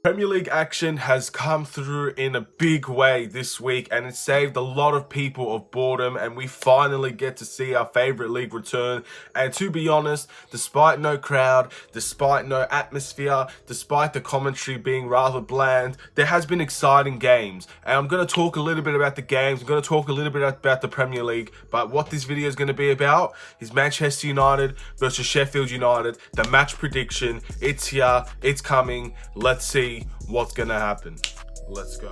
Premier League action has come through in a big way this week, and it saved a lot of people of boredom, and we finally get to see our favorite league return. And to be honest, despite no crowd, despite no atmosphere, despite the commentary being rather bland, there has been exciting games. And I'm going to talk a little bit about the games, I'm going to talk a little bit about the Premier League, but what this video is going to be about is Manchester United versus Sheffield United, the match prediction. It's here, it's coming, let's see what's gonna happen. Let's go.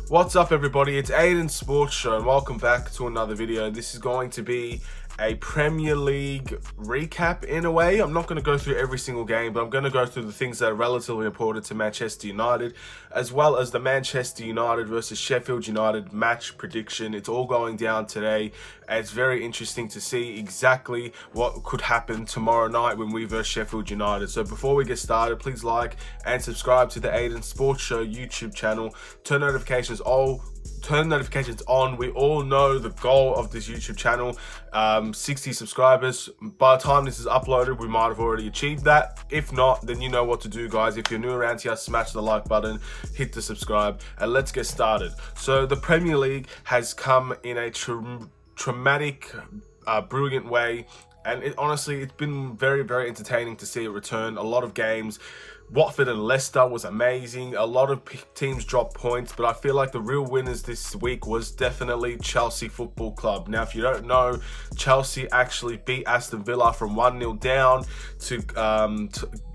What's up, everybody? It's Aidan Sports Show, and welcome back to another video. This is going to be a Premier League recap in a way. I'm not going to go through every single game, but I'm going to go through the things that are relatively important to Manchester United, as well as the Manchester United versus Sheffield United match prediction. It's all going down today, and it's very interesting to see exactly what could happen tomorrow night when we versus Sheffield United. So before we get started, please like and subscribe to the Aidan Sports Show YouTube channel. Turn notifications on. We all know the goal of this YouTube channel, 60 subscribers. By the time this is uploaded, we might have already achieved that. If not, then you know what to do, guys. If you're new around here, smash the like button, hit the subscribe, and let's get started. So the Premier League has come in a traumatic, brilliant way, and honestly, it's been very, very entertaining to see it return. A lot of games. Watford and Leicester was amazing. A lot of teams dropped points, but I feel like the real winners this week was definitely Chelsea Football Club. Now, if you don't know, Chelsea actually beat Aston Villa from 1-0 down to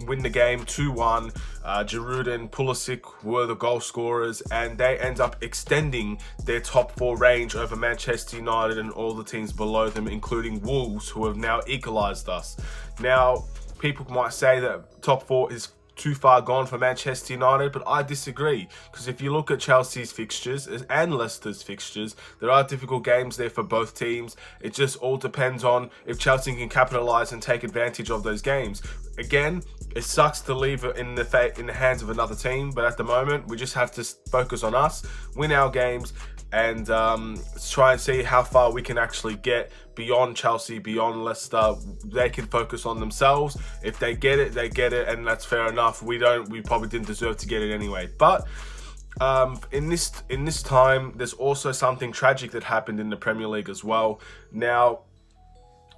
win the game 2-1. Giroud and Pulisic were the goal scorers, and they end up extending their top four range over Manchester United and all the teams below them, including Wolves, who have now equalised us. Now, people might say that top four is too far gone for Manchester United, but I disagree, because if you look at Chelsea's fixtures and Leicester's fixtures, there are difficult games there for both teams. It just all depends on if Chelsea can capitalise and take advantage of those games. Again, it sucks to leave it in the hands of another team, but at the moment we just have to focus on us, win our games, and try and see how far we can actually get beyond Chelsea, beyond Leicester. They can focus on themselves. If they get it, they get it, and that's fair enough. We probably didn't deserve to get it anyway. But in this time, there's also something tragic that happened in the Premier League as well. Now,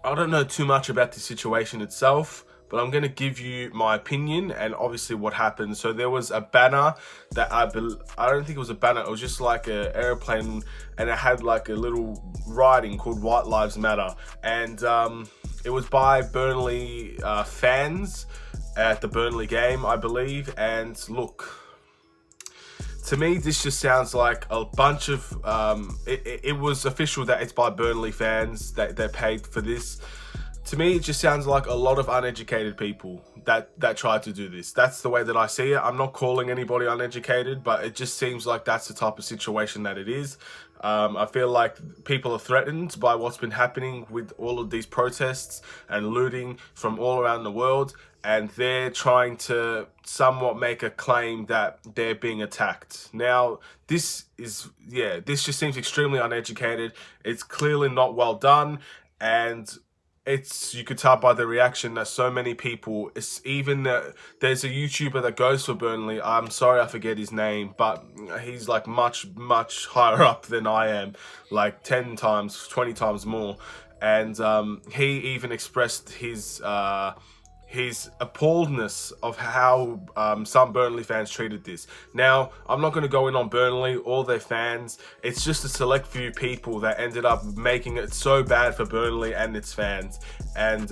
I don't know too much about the situation itself, but I'm going to give you my opinion and obviously what happened. So there was a banner that I don't think it was a banner. It was just like an airplane, and it had like a little writing called White Lives Matter. And it was by Burnley fans at the Burnley game, I believe. And look, to me, this just sounds like a bunch of... it was official that it's by Burnley fans, that they paid for this. To me, it just sounds like a lot of uneducated people that tried to do this. That's the way that I see it. I'm not calling anybody uneducated, but it just seems like that's the type of situation that it is. I feel like people are threatened by what's been happening with all of these protests and looting from all around the world, and they're trying to somewhat make a claim that they're being attacked. Now, this just seems extremely uneducated. It's clearly not well done, and you could tell by the reaction that so many people, there's a YouTuber that goes for Burnley. I'm sorry, I forget his name, but he's like much higher up than I am, like 10 times, 20 times more. And he even expressed his appalledness of how some Burnley fans treated this. Now, I'm not going to go in on Burnley or their fans. It's just a select few people that ended up making it so bad for Burnley and its fans. And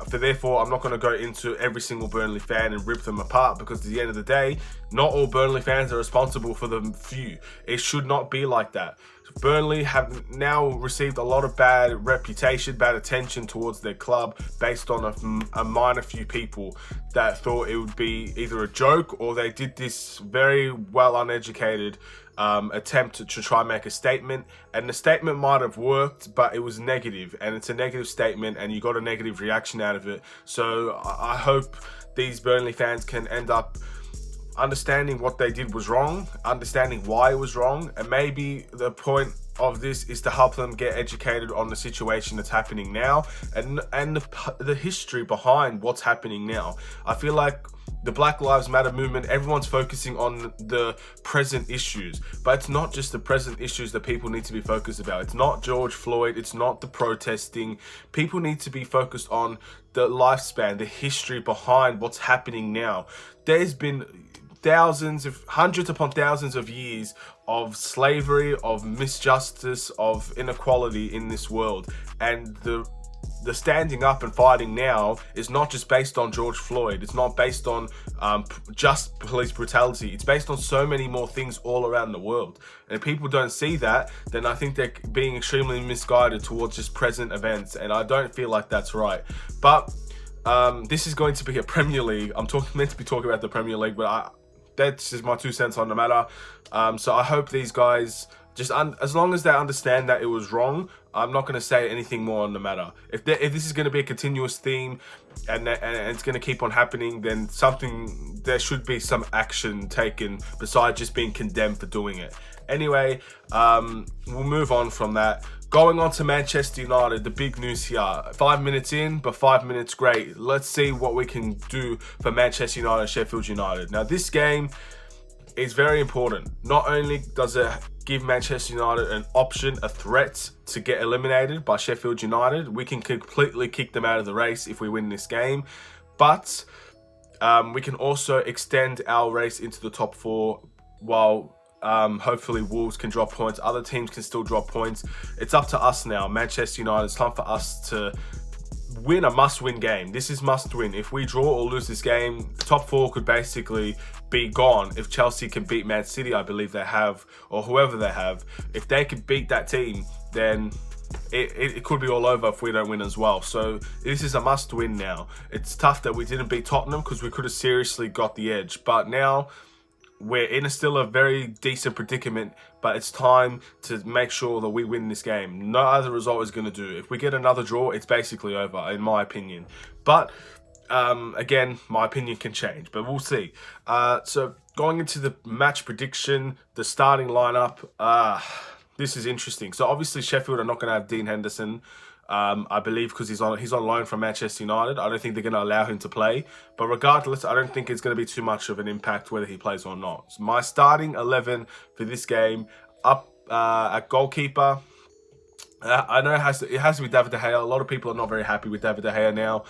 therefore, I'm not going to go into every single Burnley fan and rip them apart, because at the end of the day, not all Burnley fans are responsible for the few. It should not be like that. Burnley have now received a lot of bad reputation, bad attention towards their club based on a minor few people that thought it would be either a joke or they did this very well uneducated attempt to try and make a statement. And the statement might have worked, but it was negative, and it's a negative statement and you got a negative reaction out of it. So I hope these Burnley fans can end up understanding what they did was wrong, understanding why it was wrong, and maybe the point of this is to help them get educated on the situation that's happening now and the history behind what's happening now. I feel like the Black Lives Matter movement, everyone's focusing on the present issues, but it's not just the present issues that people need to be focused about. It's not George Floyd, it's not the protesting. People need to be focused on the lifespan, the history behind what's happening now. There's been hundreds upon thousands of years of slavery, of misjustice, of inequality in this world, and the standing up and fighting now is not just based on George Floyd. It's not based on just police brutality. It's based on so many more things all around the world. And if people don't see that, then I think they're being extremely misguided towards just present events. And I don't feel like that's right. But this is going to be a Premier League. I'm meant to be talking about the Premier League, but that's just my 2 cents on the matter. So I hope these guys, as long as they understand that it was wrong, I'm not going to say anything more on the matter. If this is going to be a continuous theme and it's going to keep on happening, then there should be some action taken besides just being condemned for doing it. Anyway, we'll move on from that. Going on to Manchester United, the big news here. 5 minutes in, but 5 minutes great. Let's see what we can do for Manchester United and Sheffield United. Now, this game is very important. Not only does it give Manchester United an option, a threat to get eliminated by Sheffield United, we can completely kick them out of the race if we win this game, but we can also extend our race into the top 4 while hopefully Wolves can drop points. Other teams can still drop points. It's up to us now, Manchester United. It's time for us to win a must-win game. This is must-win. If we draw or lose this game, the top 4 could basically be gone. If Chelsea can beat Man City, I believe they have, or whoever they have, if they could beat that team, then it could be all over if we don't win as well. So this is a must-win now. It's tough that we didn't beat Tottenham because we could have seriously got the edge, but now we're in still a very decent predicament, but it's time to make sure that we win this game. No other result is going to do. If we get another draw, it's basically over, in my opinion. But again, my opinion can change, but we'll see. So going into the match prediction, the starting lineup, this is interesting. So obviously Sheffield are not going to have Dean Henderson. I believe because he's on loan from Manchester United. I don't think they're going to allow him to play. But regardless, I don't think it's going to be too much of an impact whether he plays or not. So my starting 11 for this game, up at goalkeeper, I know it has to be David De Gea. A lot of people are not very happy with David De Gea now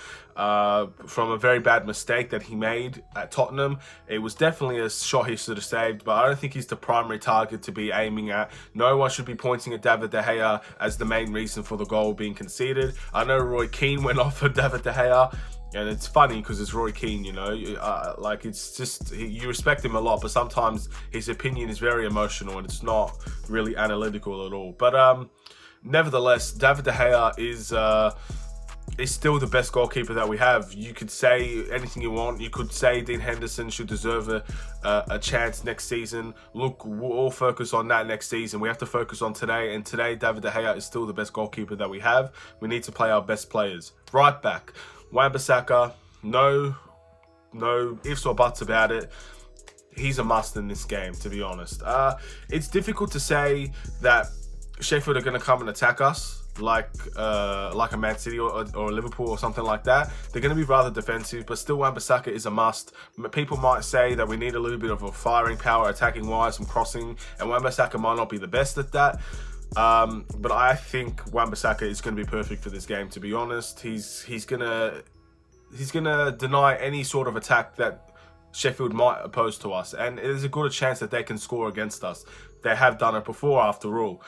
from a very bad mistake that he made at Tottenham. It was definitely a shot he should have saved, but I don't think he's the primary target to be aiming at. No one should be pointing at David De Gea as the main reason for the goal being conceded. I know Roy Keane went off for David De Gea, and it's funny because it's Roy Keane, you know, like it's just, you respect him a lot, but sometimes his opinion is very emotional and it's not really analytical at all. But nevertheless, David De Gea is still the best goalkeeper that we have. You could say anything you want. You could say Dean Henderson should deserve a chance next season. Look, we'll all focus on that next season. We have to focus on today, and today David De Gea is still the best goalkeeper that we have. We need to play our best players. Right back, Wan-Bissaka, no ifs or buts about it. He's a must in this game, to be honest. It's difficult to say that Sheffield are going to come and attack us like a Man City or a Liverpool or something like that. They're going to be rather defensive, but still Wan-Bissaka is a must. People might say that we need a little bit of a firing power, attacking wise, some crossing, and Wan-Bissaka might not be the best at that. But I think Wan-Bissaka is going to be perfect for this game, to be honest. He's gonna deny any sort of attack that Sheffield might oppose to us, and there's a good chance that they can score against us. They have done it before, after all.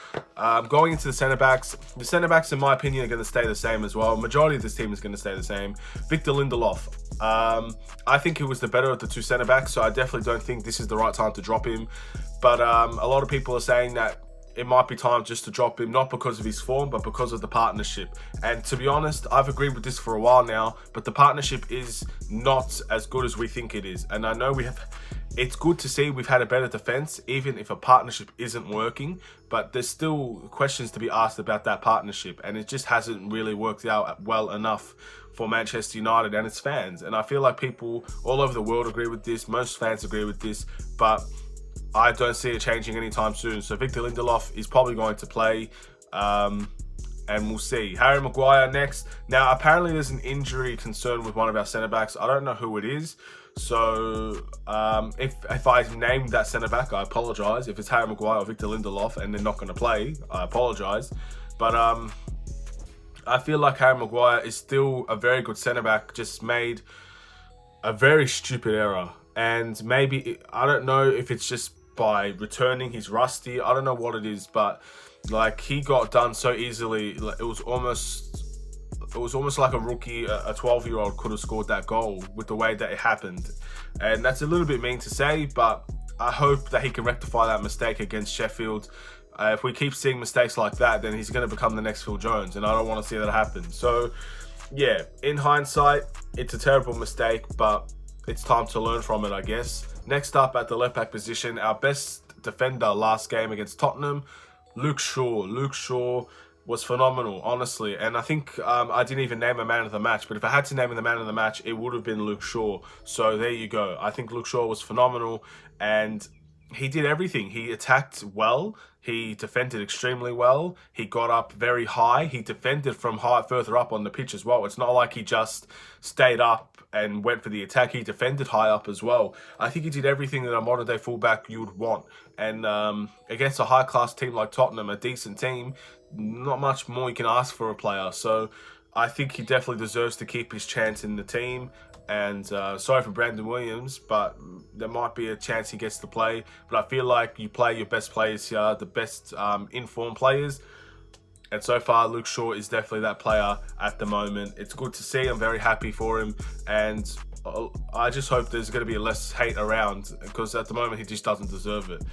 Going into the centre-backs, in my opinion, are going to stay the same as well. Majority of this team is going to stay the same. Victor Lindelof, I think he was the better of the two centre-backs, so I definitely don't think this is the right time to drop him. But a lot of people are saying that it might be time just to drop him, not because of his form, but because of the partnership. And to be honest, I've agreed with this for a while now, but the partnership is not as good as we think it is. And I know it's good to see we've had a better defense, even if a partnership isn't working, but there's still questions to be asked about that partnership. And it just hasn't really worked out well enough for Manchester United and its fans. And I feel like people all over the world agree with this. Most fans agree with this, but I don't see it changing anytime soon. So Victor Lindelof is probably going to play, and we'll see. Harry Maguire next. Now, apparently there's an injury concern with one of our centre-backs. I don't know who it is. So if I named that centre-back, I apologise. If it's Harry Maguire or Victor Lindelof and they're not going to play, I apologise. But I feel like Harry Maguire is still a very good centre-back, just made a very stupid error. And maybe, I don't know if it's just by returning, he's rusty. I don't know what it is, but like he got done so easily. It was almost like a rookie, a 12-year-old could have scored that goal with the way that it happened. And that's a little bit mean to say, but I hope that he can rectify that mistake against Sheffield. If we keep seeing mistakes like that, then he's going to become the next Phil Jones, and I don't want to see that happen. So, yeah, in hindsight, it's a terrible mistake, but it's time to learn from it, I guess. Next up at the left-back position, our best defender last game against Tottenham, Luke Shaw. Luke Shaw was phenomenal, honestly. And I think I didn't even name a man of the match, but if I had to name the man of the match, it would have been Luke Shaw. So there you go. I think Luke Shaw was phenomenal, and he did everything. He attacked well. He defended extremely well. He got up very high. He defended from further up on the pitch as well. It's not like he just stayed up and went for the attack. He defended high up as well. I think he did everything that a modern-day fullback you would want. And against a high-class team like Tottenham, a decent team, not much more you can ask for a player. So I think he definitely deserves to keep his chance in the team. And sorry for Brandon Williams, but there might be a chance he gets to play. But I feel like you play your best players here, the best informed players. And so far, Luke Shaw is definitely that player at the moment. It's good to see. I'm very happy for him. And I just hope there's going to be less hate around, because at the moment, he just doesn't deserve it.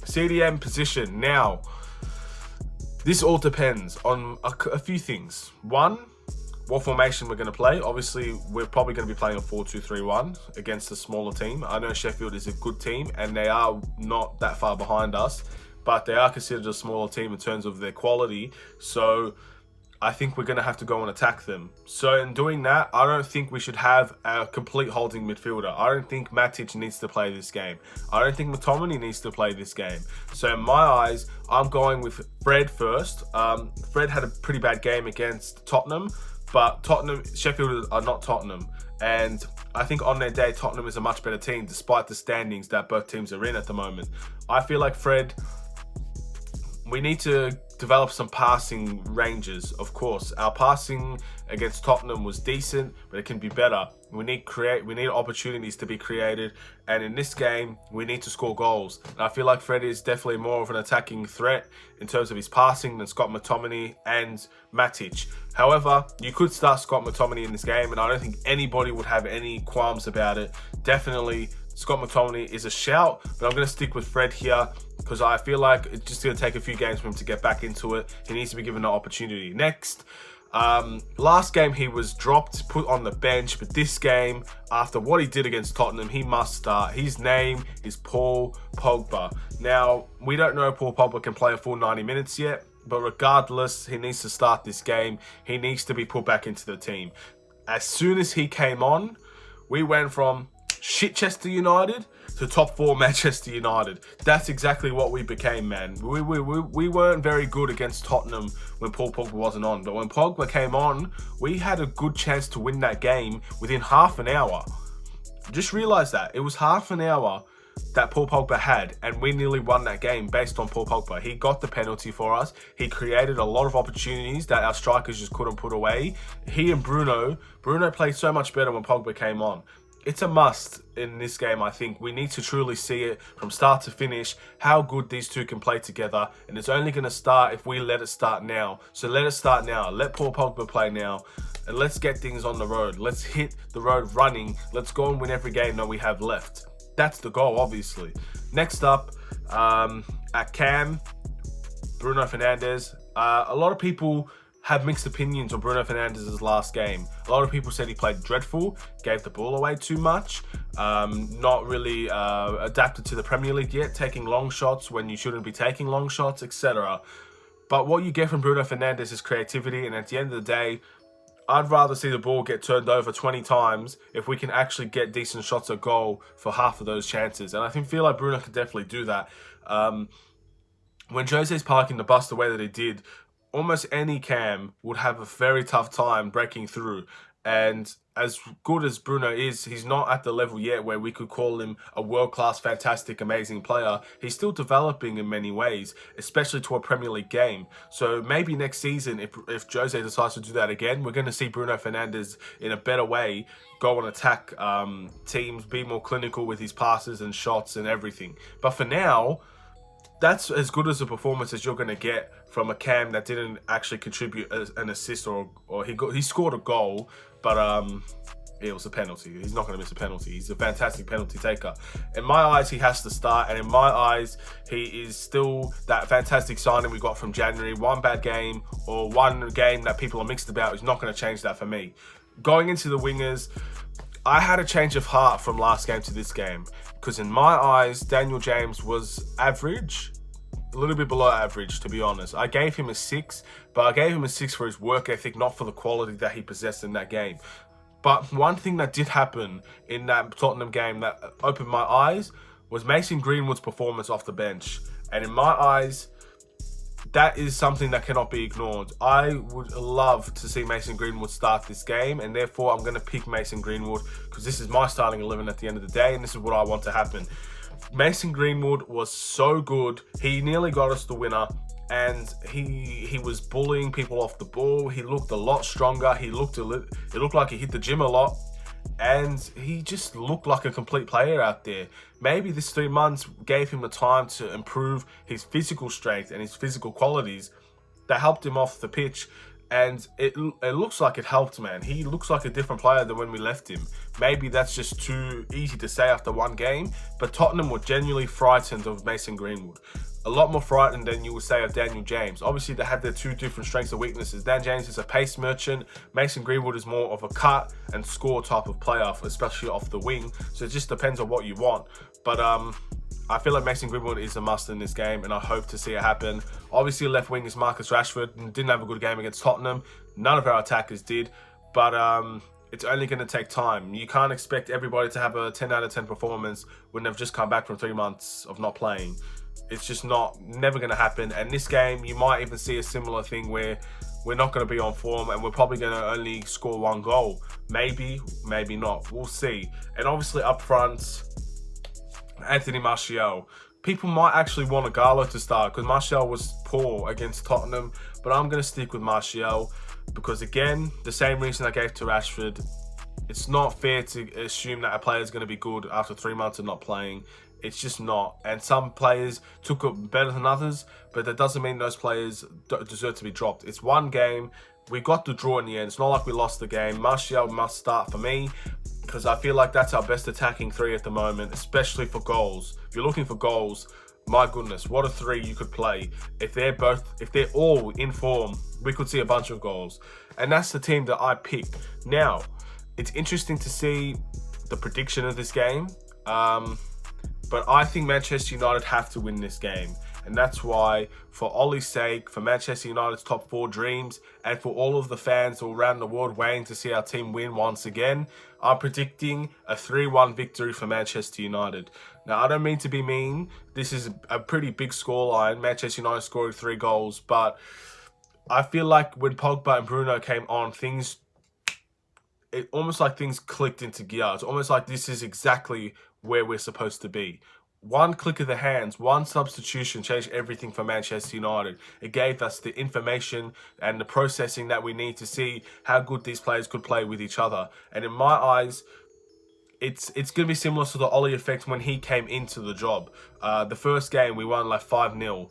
CDM position. Now, this all depends on a few things. One, what formation we're going to play. Obviously, we're probably going to be playing a 4-2-3-1 against a smaller team. I know Sheffield is a good team, and they are not that far behind us, but they are considered a smaller team in terms of their quality. So I think we're going to have to go and attack them. So in doing that, I don't think we should have a complete holding midfielder. I don't think Matic needs to play this game. I don't think McTominay needs to play this game. So in my eyes, I'm going with Fred first. Fred had a pretty bad game against Tottenham, but Sheffield are not Tottenham. And I think on their day, Tottenham is a much better team, despite the standings that both teams are in at the moment. I feel like Fred, we need to develop some passing ranges, of course. Our passing against Tottenham was decent, but it can be better. We need opportunities to be created, and in this game, we need to score goals. And I feel like Fred is definitely more of an attacking threat in terms of his passing than Scott McTominay and Matic. However, you could start Scott McTominay in this game, and I don't think anybody would have any qualms about it. Definitely, Scott McTominay is a shout, but I'm going to stick with Fred here because I feel like it's just going to take a few games for him to get back into it. He needs to be given an opportunity. Next, last game he was dropped, put on the bench, but this game, after what he did against Tottenham, he must start. His name is Paul Pogba. Now, we don't know if Paul Pogba can play a full 90 minutes yet, but regardless, he needs to start this game. He needs to be put back into the team. As soon as he came on, we went from Shitchester United to top 4 Manchester United. That's exactly what we became, man. We weren't very good against Tottenham when Paul Pogba wasn't on, but when Pogba came on, we had a good chance to win that game within half an hour. Just realize that. It was half an hour that Paul Pogba had, and we nearly won that game based on Paul Pogba. He got the penalty for us. He created a lot of opportunities that our strikers just couldn't put away. He and Bruno played so much better when Pogba came on. It's a must in this game, I think. We need to truly see it from start to finish, how good these two can play together. And it's only going to start if we let it start now. So let it start now. Let Paul Pogba play now. And let's get things on the road. Let's hit the road running. Let's go and win every game that we have left. That's the goal, obviously. Next up, at Cam, Bruno Fernandes. A lot of people have mixed opinions on Bruno Fernandes' last game. A lot of people said he played dreadful, gave the ball away too much, not really adapted to the Premier League yet, taking long shots when you shouldn't be taking long shots, etc. But what you get from Bruno Fernandes is creativity, and at the end of the day, I'd rather see the ball get turned over 20 times if we can actually get decent shots at goal for half of those chances. And I feel like Bruno can definitely do that. When Jose's parking the bus the way that he did, almost any cam would have a very tough time breaking through. And as good as Bruno is, he's not at the level yet where we could call him a world-class, fantastic, amazing player. He's still developing in many ways, especially to a Premier League game. So maybe next season, if Jose decides to do that again, we're going to see Bruno Fernandes in a better way go and attack teams, be more clinical with his passes and shots and everything. But for now, that's as good as a performance as you're going to get from a cam that didn't actually contribute an assist or he scored a goal, but it was a penalty. He's not going to miss a penalty. He's a fantastic penalty taker. In my eyes, he has to start, and in my eyes, he is still that fantastic signing we got from January. One bad game or one game that people are mixed about is not going to change that for me. Going into the wingers, I had a change of heart from last game to this game, because in my eyes, Daniel James was average, a little bit below average, to be honest. I gave him a 6, but I gave him a 6 for his work ethic, not for the quality that he possessed in that game. But one thing that did happen in that Tottenham game that opened my eyes was Mason Greenwood's performance off the bench. And in my eyes, that is something that cannot be ignored. I would love to see Mason Greenwood start this game, and therefore I'm going to pick Mason Greenwood because this is my starting 11 at the end of the day, and this is what I want to happen. Mason Greenwood was so good. He nearly got us the winner, and he was bullying people off the ball. He looked a lot stronger. It looked like he hit the gym a lot, and he just looked like a complete player out there. Maybe this 3 months gave him the time to improve his physical strength and his physical qualities that helped him off the pitch. And it looks like it helped, man. He looks like a different player than when we left him. Maybe that's just too easy to say after one game, but Tottenham were genuinely frightened of Mason Greenwood. A lot more frightened than you would say of Daniel James. Obviously, they have their two different strengths and weaknesses. Dan James is a pace merchant. Mason Greenwood is more of a cut and score type of player, especially off the wing. So it just depends on what you want. But I feel like Mason Greenwood is a must in this game, and I hope to see it happen. Obviously, left wing is Marcus Rashford. Didn't have a good game against Tottenham. None of our attackers did. But it's only going to take time. You can't expect everybody to have a 10 out of 10 performance when they've just come back from 3 months of not playing. It's just never going to happen. And this game, you might even see a similar thing where we're not going to be on form and we're probably going to only score 1 goal. Maybe, maybe not. We'll see. And obviously up front, Anthony Martial. People might actually want Gallo to start because Martial was poor against Tottenham, but I'm going to stick with Martial because, again, the same reason I gave to Rashford. It's not fair to assume that a player is going to be good after 3 months of not playing. It's just not. And some players took it better than others, but that doesn't mean those players deserve to be dropped. It's one game. We got the draw in the end. It's not like we lost the game. Martial must start for me because I feel like that's our best attacking 3 at the moment, especially for goals. If you're looking for goals, my goodness, what a 3 you could play. If they're all in form, we could see a bunch of goals. And that's the team that I picked. Now, it's interesting to see the prediction of this game. But I think Manchester United have to win this game. And that's why, for Ollie's sake, for Manchester United's top 4 dreams, and for all of the fans all around the world waiting to see our team win once again, I'm predicting a 3-1 victory for Manchester United. Now, I don't mean to be mean. This is a pretty big scoreline. Manchester United scored 3 goals. But I feel like when Pogba and Bruno came on, it almost like things clicked into gear. It's almost like this is exactly where we're supposed to be. One click of the hands, one substitution changed everything for Manchester United. It gave us the information and the processing that we need to see how good these players could play with each other. And in my eyes, it's going to be similar to the Ollie effect when he came into the job. The first game, we won like 5-0.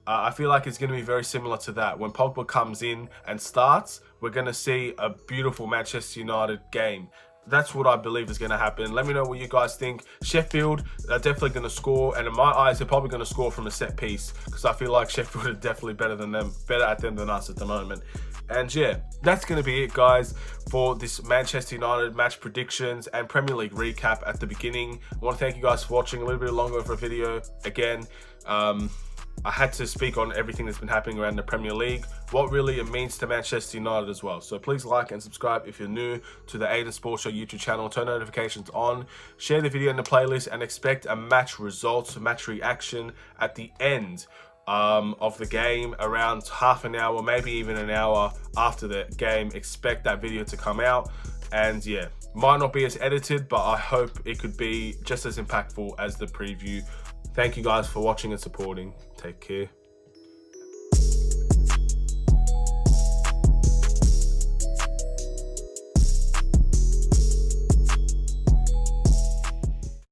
I feel like it's going to be very similar to that. When Pogba comes in and starts, we're going to see a beautiful Manchester United game. That's what I believe is going to happen. Let me know what you guys think. Sheffield are definitely going to score, and in my eyes, they're probably going to score from a set piece because I feel like Sheffield are definitely better at them than us at the moment. And yeah, that's going to be it, guys, for this Manchester United match predictions and Premier League recap at the beginning. I want to thank you guys for watching. A little bit longer of a video again. I had to speak on everything that's been happening around the Premier League, what really it means to Manchester United as well. So please like and subscribe if you're new to the Aidan Sports Show YouTube channel. Turn notifications on, share the video in the playlist, and expect a match results, match reaction at the end of the game, around half an hour, maybe even an hour after the game. Expect that video to come out. And yeah, might not be as edited, but I hope it could be just as impactful as the preview. Thank you guys for watching and supporting. Take care.